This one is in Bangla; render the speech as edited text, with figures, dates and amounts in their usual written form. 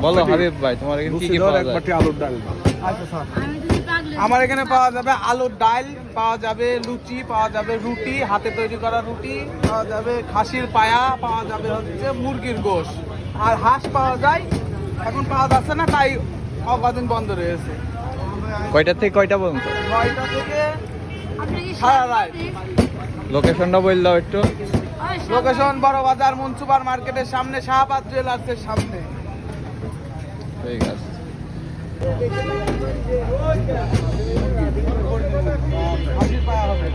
বলো হাবিব ভাই, তোমার এখানে কি কি পাওয়া যায়? আলুর ডাল। আচ্ছা স্যার, আমার এখানে পাওয়া যাবে আলুর ডাল, পাওয়া যাবে লুচি, পাওয়া যাবে রুটি, হাতে তৈরি করা রুটি, পাওয়া যাবে খাসির পায়া, পাওয়া যাবে হচ্ছে মুরগির গোশত, আর হাঁস পাওয়া যায়। এখন পাওয়া যাচ্ছে না, তাই অকদিন বন্ধ রয়েছে। কয়টা থেকে কয়টা পর্যন্ত? 9টা থেকে সারা রাত। লোকেশনটা বল দাও একটু। লোকেশন বড় বাজার মুন্সুপার মার্কেটের সামনে, শাহবাজ জুয়েলার্সের সামনে। ঠিক আছে। খাসির পায়া হবে।